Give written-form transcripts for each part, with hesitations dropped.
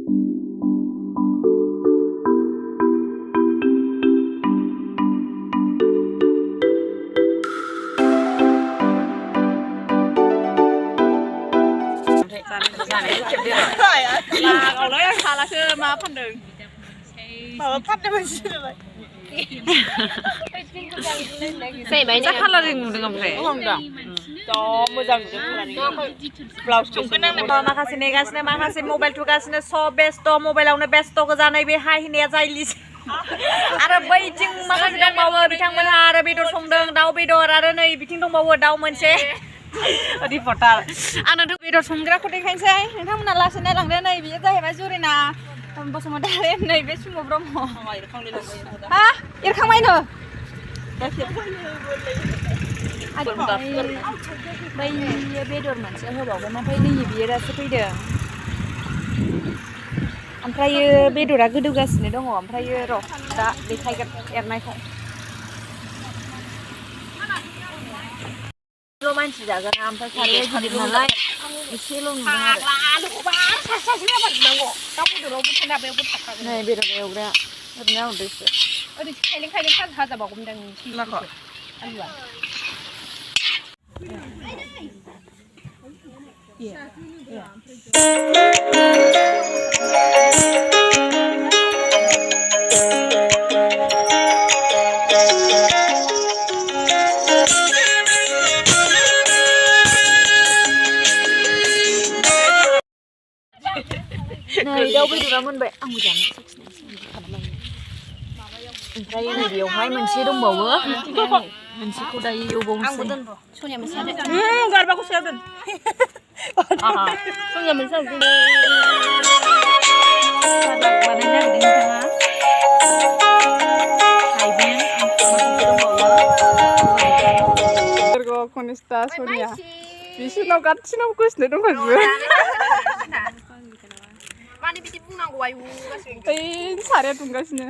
เอาเลยค่ะละคือมา1,000บอกว่าพัดได้ไม่ชื่อเลยใส่ใบนี้จะขั้นละดึงกับแผลमाखासे mobile थुगासिनो सब best मबाइलावनो best गोजानाय बे हाहिनाया जायलिस आरो बैथिं माखासे दंबावो बिथांमोनहा आरो बेदर संदों दाउ बेदर आरो नै बिथिं दंबावो दाउ मोनसे रिपर्टार आं नोंथां बेदर संग्राखौ देखायनोसै नोंथांमोना लासै नायलांदो नै बेयो जाहैबाय जुरिना बसुमतारी नै बे सुम ब्रह्म हा एरखांबायनो बै बेदर मोनसे होबावगोन ओमफ्राय नै बियो दासो फैदों ओमफ्रायो बेदरा गोदौगासिनो दङ ओमफ्रायो र' दा देखायगोन एरनायखौ मानसि जागोन ओमफ्राय साराया गिदिर नालाय एसेल' नुदों नै बेदर एवग्राया ओरैनो हरदोसो ओरै खायलें खाजाबावगौमोनदां आलुआ नै दाउ बेदरा मोनबाय आंबो जानो ओमफ्राय नैबेयावहाय मोनसे दंबावो मोनसेखौ दायो एवबावनोसै सनिया मोनसे गारबाखौ सोना दोन सनिया मोनसे बानायनो नागिरदों नोंथाङा थाइबें दंबावो कनिष्ठा सनिया बिसोरनाव गासिनावबो गोसोनो दंखाजोबो माने बिदि बुंनांगौ आयु गासैबो ओइ साराया दुंगासिनो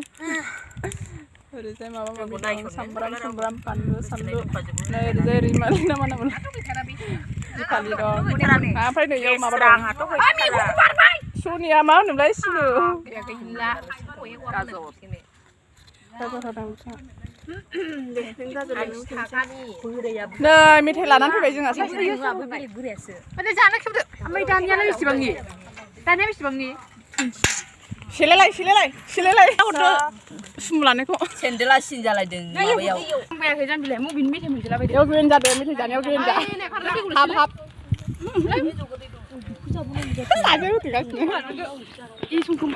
ओरैजाय माबा माबि दं सामब्राम बानलु सानलु नै ओरैजाय रैमालि नामा नामा जिखालि दं ओमफ्राय नै इयाव माबा दं सनिया मा होनोमोनलाय सिनु नै मेथाइ लानानै फैबाय जोंहा सासे जानो खेबदो ओमफ्राय दानियालाय बेसेबांनि दानिया बेसेबांनि सेलाय हरदो सुम लानायखौ सेन्देला सिन जालायदों माबायाव फैयाखै जामबिलाय मबिनि मेथाइ मोनजोला बायदि बेयाव ग्रेन जादों मेथाइ जानायाव ग्रेन जा हाब साजों होथगासिनो इ संखौ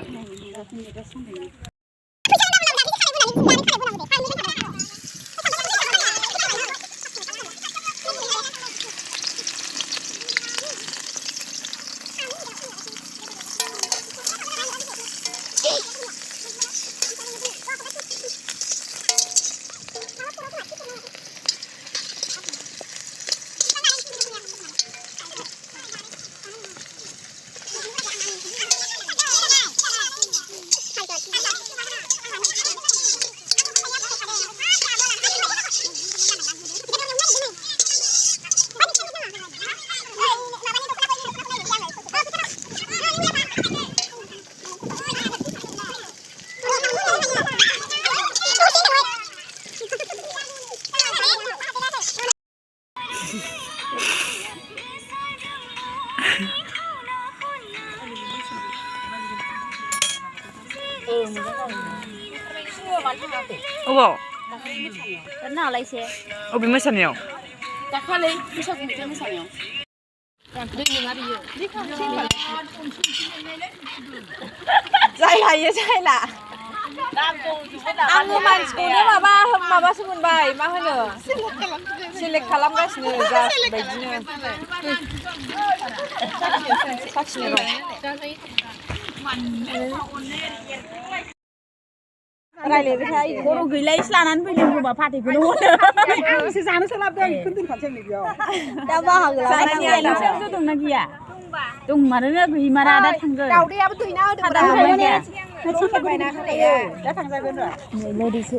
अबाव दाना आलायसे अबे मोसानायाव दाखालै बैसागु मेथाइ मोसानायाव दै नङा बियो जायलायो जायला आङो मानसिखौनो माबासो मोनबाय मा होनो सेलेक्ट खालामगासिनो बायदिनो साखिनो दं रायलायबाय खर' गैलायसो लानानै फैदों खोमा फाथैखौनो हरो एसे जानो सोलाबदों बेखौनो दोनखानोसै आंनि बेयाव दा बाहागो लानानै दंना गैया दंमारोना गैमारा दा थांगोन दावदैयाबो दैना होदों बायना होनाया दा थांजागोन र' नैलायदोसो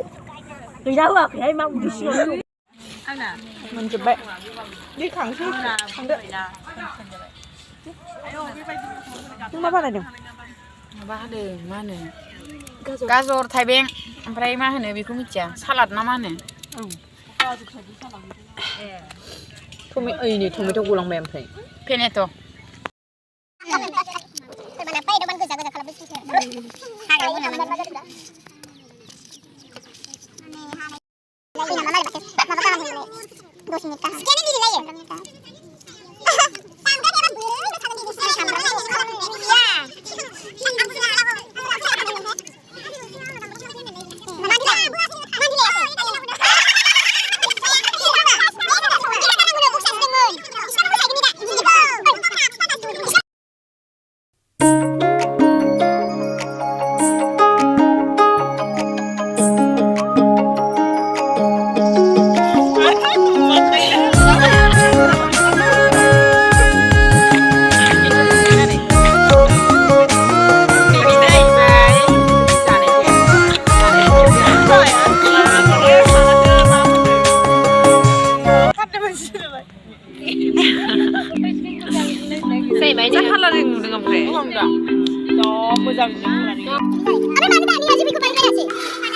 दैना होआखैहाय मा उदैसिल' आंना मोनजोब्बाय दै खांसै थांदो नों मा बानायदों माबा होदों मा होनो गाजर थाइबें ओमफ्राय मा होनो बेखौ मिथिया सालाद ना मा होनो टमेट' गलांबाय ओमफ्राय पेनेट' 자 칼라를 묻은 거 그래. 너무 잘. 아니, 아니, 아니, 아직 이거 말해야지.